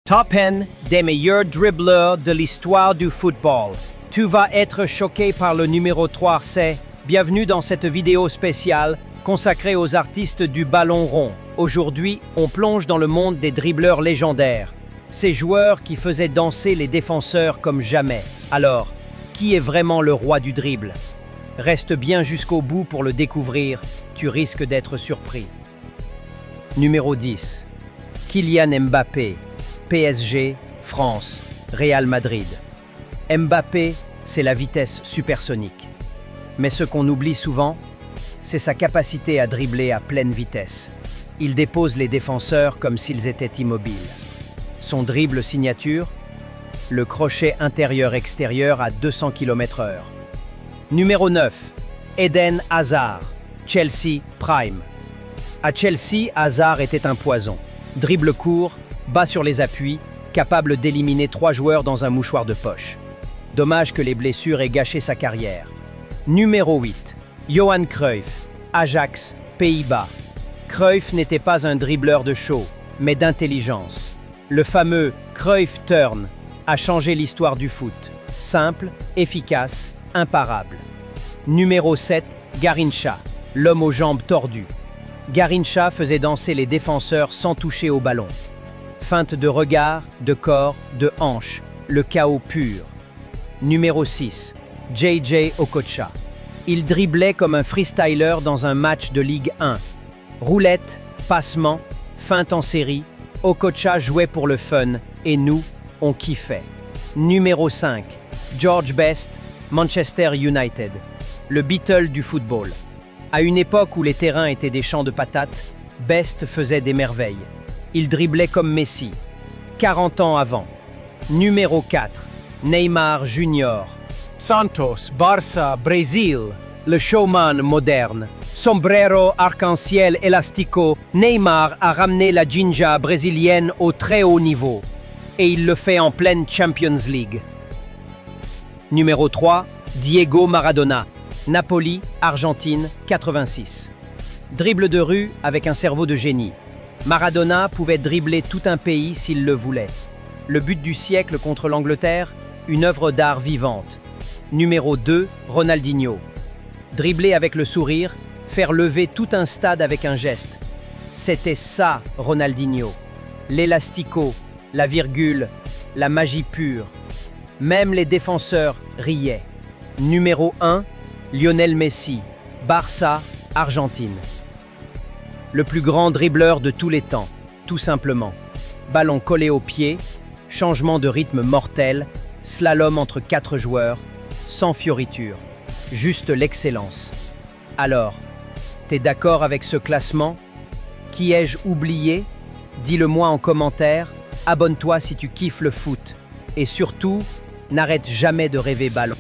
Top 10 des meilleurs dribbleurs de l'histoire du football. Tu vas être choqué par le numéro 3, c'est bienvenue dans cette vidéo spéciale consacrée aux artistes du ballon rond. Aujourd'hui, on plonge dans le monde des dribbleurs légendaires. Ces joueurs qui faisaient danser les défenseurs comme jamais. Alors, qui est vraiment le roi du dribble? Reste bien jusqu'au bout pour le découvrir, tu risques d'être surpris. Numéro 10. Kylian Mbappé. PSG, France, Real Madrid. Mbappé, c'est la vitesse supersonique. Mais ce qu'on oublie souvent, c'est sa capacité à dribbler à pleine vitesse. Il dépose les défenseurs comme s'ils étaient immobiles. Son dribble signature, le crochet intérieur-extérieur à 200 km/h. Numéro 9, Eden Hazard, Chelsea Prime. À Chelsea, Hazard était un poison. Dribble court, bas sur les appuis, capable d'éliminer 3 joueurs dans un mouchoir de poche. Dommage que les blessures aient gâché sa carrière. Numéro 8, Johan Cruyff, Ajax, Pays-Bas. Cruyff n'était pas un dribbleur de show, mais d'intelligence. Le fameux Cruyff Turn a changé l'histoire du foot. Simple, efficace, imparable. Numéro 7, Garrincha, l'homme aux jambes tordues. Garrincha faisait danser les défenseurs sans toucher au ballon. Feinte de regard, de corps, de hanche, le chaos pur. Numéro 6, JJ Okocha. Il driblait comme un freestyler dans un match de Ligue 1. Roulette, passement, feinte en série, Okocha jouait pour le fun et nous, on kiffait. Numéro 5, George Best, Manchester United. Le Beatle du football. À une époque où les terrains étaient des champs de patates, Best faisait des merveilles. Il driblait comme Messi, 40 ans avant. Numéro 4, Neymar Junior. Santos, Barça, Brésil, le showman moderne. Sombrero arc-en-ciel élastico, Neymar a ramené la ginja brésilienne au très haut niveau. Et il le fait en pleine Champions League. Numéro 3, Diego Maradona. Napoli, Argentine, 86. Dribble de rue avec un cerveau de génie. Maradona pouvait dribbler tout un pays s'il le voulait. Le but du siècle contre l'Angleterre, une œuvre d'art vivante. Numéro 2, Ronaldinho. Dribbler avec le sourire, faire lever tout un stade avec un geste. C'était ça, Ronaldinho. L'élastico, la virgule, la magie pure. Même les défenseurs riaient. Numéro 1, Lionel Messi, Barça, Argentine. Le plus grand dribbleur de tous les temps, tout simplement. Ballon collé au pied, changement de rythme mortel, slalom entre 4 joueurs, sans fioriture, juste l'excellence. Alors, t'es d'accord avec ce classement? Qui ai-je oublié? Dis-le-moi en commentaire, abonne-toi si tu kiffes le foot. Et surtout, n'arrête jamais de rêver ballon.